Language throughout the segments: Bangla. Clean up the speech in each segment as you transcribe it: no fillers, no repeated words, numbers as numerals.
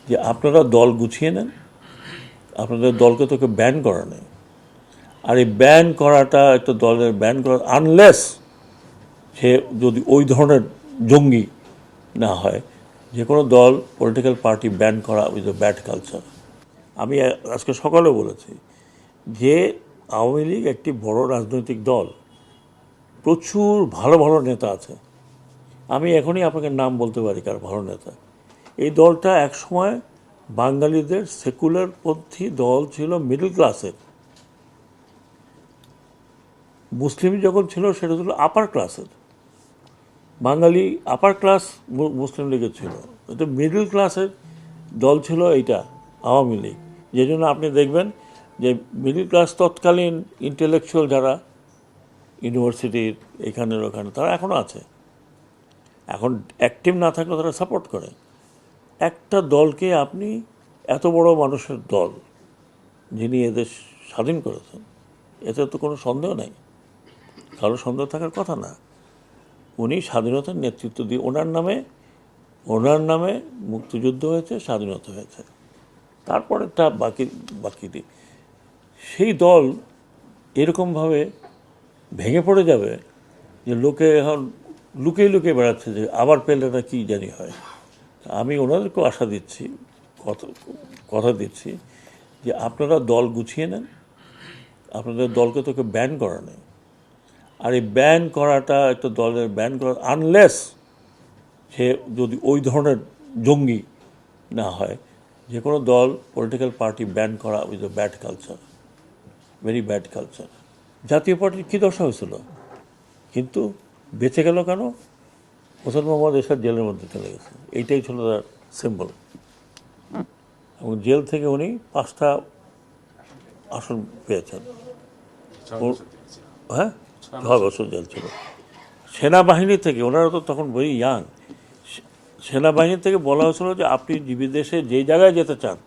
যে আপনারা দল গুছিয়ে নেন, আপনাদের দলকে তোকে ব্যান করা নেই। আর এই ব্যান করাটা একটা দলের ব্যান করা, আনলেস সে যদি ওই ধরনের জঙ্গি না হয়, যে কোনো দল পলিটিক্যাল পার্টি ব্যান করা উইথ এ ব্যাড কালচার। আমি আজকে সকালে বলেছি যে আওয়ামী লীগ একটি বড় রাজনৈতিক দল, প্রচুর ভালো ভালো নেতা আছে। আমি এখনই আপনাকে নাম বলতে পারি কার ভালো নেতা। এই দলটা একসময় বাঙালিদের সেকুলার পন্থী দল ছিল, মিডল ক্লাসের। মুসলিম যখন ছিল সেটা ছিল আপার ক্লাসের। বাঙালি আপার ক্লাস মুসলিম লীগের ছিল, কিন্তু মিডল ক্লাসের দল ছিল এইটা আওয়ামী লীগ। যে জন্য আপনি দেখবেন যে মিডল ক্লাস তৎকালীন ইন্টেলেকচুয়াল যারা ইউনিভার্সিটির এখানের ওখানে, তারা এখনও আছে। এখন অ্যাক্টিভ না থাকলে তারা সাপোর্ট করে। একটা দলকে আপনি, এত বড় মানুষের দল যিনি এদেশ স্বাধীন করেছেন, এতে তো কোনো সন্দেহ নেই, কারো সন্দেহ থাকার কথা না। উনি স্বাধীনতার নেতৃত্ব দিয়ে, ওনার নামে মুক্তিযুদ্ধ হয়েছে, স্বাধীনতা হয়েছে। তারপরেরটা বাকি সেই দল এরকমভাবে ভেঙে পড়ে যাবে যে লোকে এখন লুকিয়ে লুকিয়ে বেড়াচ্ছে যে আবার পেলে না কি জানি হয়। আমি ওনাদেরকেও আশা দিচ্ছি, কথা দিচ্ছি যে আপনারা দল গুছিয়ে নেন, আপনাদের দলকে তোকে ব্যান করা নেই। আর এই ব্যান করাটা একটা দলের ব্যান করা, আনলেস সে যদি ওই ধরনের জঙ্গি না হয়, যে কোনো দল পলিটিক্যাল পার্টি ব্যান করা with a bad culture, very bad culture. জাতীয় পার্টির কী দশা হয়েছিল, কিন্তু বেঁচে গেল কেন? হোসেন মোহাম্মদ এরশাদ জেলের মধ্যে চলে গেছে, এইটাই ছিল তার সিম্বল। এবং জেল থেকে উনি 5টা আসন পেয়েছেন। হ্যাঁ, 6 বছর জেল ছিল। সেনাবাহিনী থেকে, ওনারা তো তখন ভেরি ইয়াং, সেনাবাহিনী থেকে বলা হয়েছিল যে আপনি বিদেশে যেই জায়গায় যেতে চান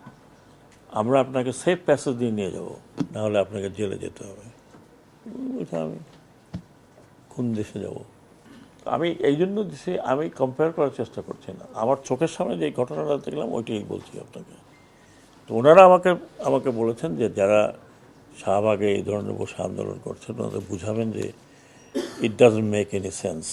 আমরা আপনাকে সেফ প্যাসেজ দিয়ে নিয়ে যাব, নাহলে আপনাকে জেলে যেতে হবে। আমি কোন দেশে যাব? আমি এই জন্য দেশে আমি কম্পেয়ার করার চেষ্টা করছি না, আমার চোখের সামনে যে ঘটনাটা দেখলাম ওইটাই বলছি আপনাকে। তো ওনারা আমাকে বলেছেন যে যারা শাহবাগে এই ধরনের বসে আন্দোলন করছেন ওনাদের বুঝাবেন যে it doesn't make any sense.